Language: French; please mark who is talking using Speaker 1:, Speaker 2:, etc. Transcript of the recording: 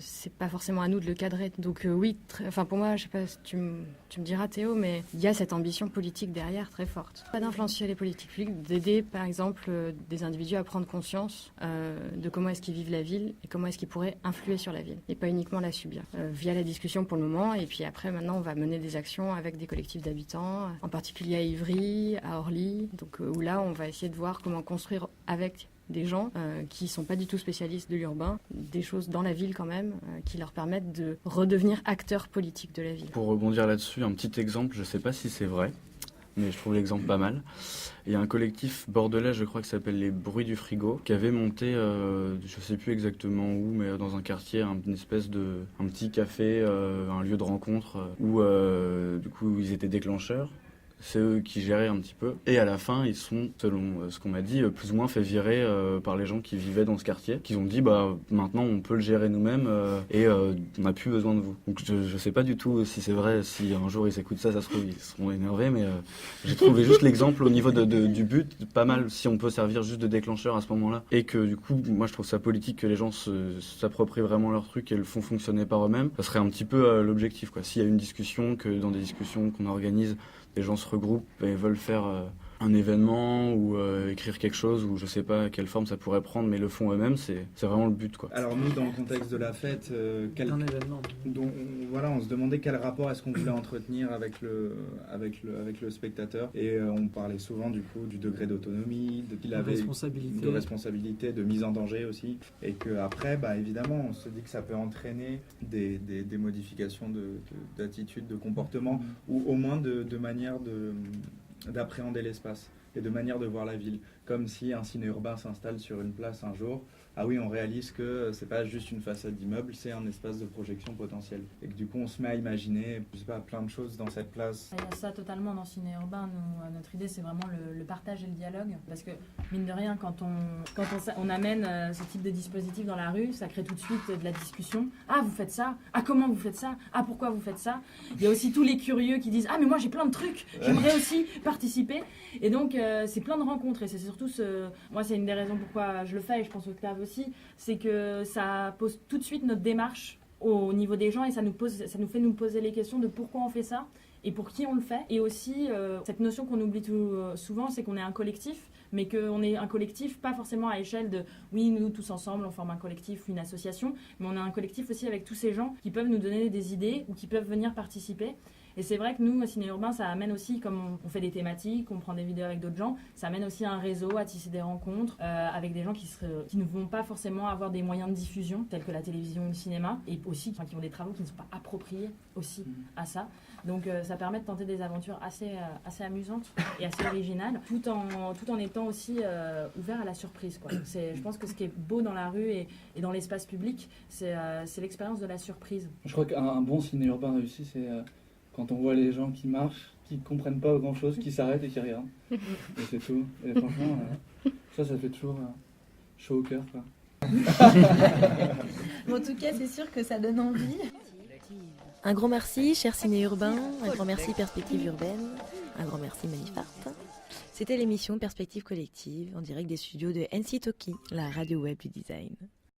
Speaker 1: c'est pas forcément à nous de le cadrer. Donc oui, pour moi, je sais pas si tu me diras Théo, mais il y a cette ambition politique derrière très forte. Pas d'influencer les politiques publiques, d'aider par exemple des individus à prendre conscience de comment est-ce qu'ils vivent la ville et comment est-ce qu'ils pourraient influer sur la ville et pas uniquement la subir. Via la discussion pour le moment, et puis après maintenant on va mener des actions avec des collectifs d'habitants, en particulier à Ivry, à Orly, donc où là on va essayer de voir comment construire avec des gens qui ne sont pas du tout spécialistes de l'urbain, des choses dans la ville quand même, qui leur permettent de redevenir acteurs politiques de la ville.
Speaker 2: Pour rebondir là-dessus, un petit exemple, je ne sais pas si c'est vrai, mais je trouve l'exemple pas mal. Il y a un collectif bordelais, je crois, qui s'appelle Les Bruits du Frigo, qui avait monté, je ne sais plus exactement où, mais dans un quartier, un petit café, un lieu de rencontre, où du coup ils étaient déclencheurs. C'est eux qui géraient un petit peu. Et à la fin, ils sont, selon ce qu'on m'a dit, plus ou moins fait virer par les gens qui vivaient dans ce quartier, qui ont dit maintenant on peut le gérer nous-mêmes et on n'a plus besoin de vous. Donc je sais pas du tout si c'est vrai, si un jour ils écoutent ça se trouve ils seront énervés, mais j'ai trouvé juste l'exemple au niveau du but, pas mal si on peut servir juste de déclencheur à ce moment-là. Et que du coup, moi je trouve ça politique que les gens s'approprient vraiment leur truc et le font fonctionner par eux-mêmes. Ça serait un petit peu l'objectif, quoi. S'il y a une discussion, que dans des discussions qu'on organise, les gens se regroupent et veulent faire un événement ou écrire quelque chose, ou je sais pas quelle forme ça pourrait prendre, mais le font eux-mêmes, c'est vraiment le but, quoi.
Speaker 3: Alors nous, dans le contexte de la fête,
Speaker 4: un événement.
Speaker 3: On se demandait quel rapport est-ce qu'on voulait entretenir avec le spectateur, et on parlait souvent du coup du degré d'autonomie, de responsabilité, de mise en danger aussi, et qu'après, évidemment, on se dit que ça peut entraîner des modifications d'attitude, de comportement, ou au moins de manière d'appréhender l'espace et de manière de voir la ville, comme si un ciné urbain s'installe sur une place un jour. Ah oui, on réalise que c'est pas juste une façade d'immeuble, c'est un espace de projection potentiel. Et que du coup, on se met à imaginer, je sais pas, plein de choses dans cette place.
Speaker 5: Il y a ça totalement dans Ciné Urbain. Nous, notre idée, c'est vraiment le partage et le dialogue. Parce que, mine de rien, quand on amène ce type de dispositif dans la rue, ça crée tout de suite de la discussion. Ah, vous faites ça? Ah, comment vous faites ça? Ah, pourquoi vous faites ça? Il y a aussi tous les curieux qui disent « Ah, mais moi, j'ai plein de trucs, j'aimerais aussi participer ». Et donc, c'est plein de rencontres. Et c'est surtout moi, c'est une des raisons pourquoi je le fais, et je pense Octave aussi, c'est que ça pose tout de suite notre démarche au niveau des gens, et ça nous fait nous poser les questions de pourquoi on fait ça et pour qui on le fait. Et aussi, cette notion qu'on oublie souvent, c'est qu'on est un collectif, mais qu'on est un collectif pas forcément à échelle de oui, nous tous ensemble on forme un collectif ou une association, mais on est un collectif aussi avec tous ces gens qui peuvent nous donner des idées ou qui peuvent venir participer. Et c'est vrai que nous, au Ciné Urbain, ça amène aussi, comme on fait des thématiques, on prend des vidéos avec d'autres gens, ça amène aussi un réseau à tisser des rencontres avec des gens qui ne vont pas forcément avoir des moyens de diffusion, tels que la télévision ou le cinéma, et aussi qui ont des travaux qui ne sont pas appropriés aussi à ça. Donc ça permet de tenter des aventures assez amusantes et assez originales, tout en étant aussi ouvert à la surprise, quoi. Je pense que ce qui est beau dans la rue et dans l'espace public, c'est l'expérience de la surprise.
Speaker 4: Je crois qu'un bon ciné urbain réussi, c'est quand on voit les gens qui marchent, qui ne comprennent pas grand-chose, qui s'arrêtent et qui regardent. Et c'est tout. Et franchement, ça fait toujours chaud au cœur, quoi.
Speaker 6: En tout cas, c'est sûr que ça donne envie.
Speaker 7: Un grand merci, cher Ciné Urbain, un grand merci Perspective Urbaine, un grand merci Manifart. C'était l'émission Perspective Collective en direct des studios de NC Toki, la radio web du design.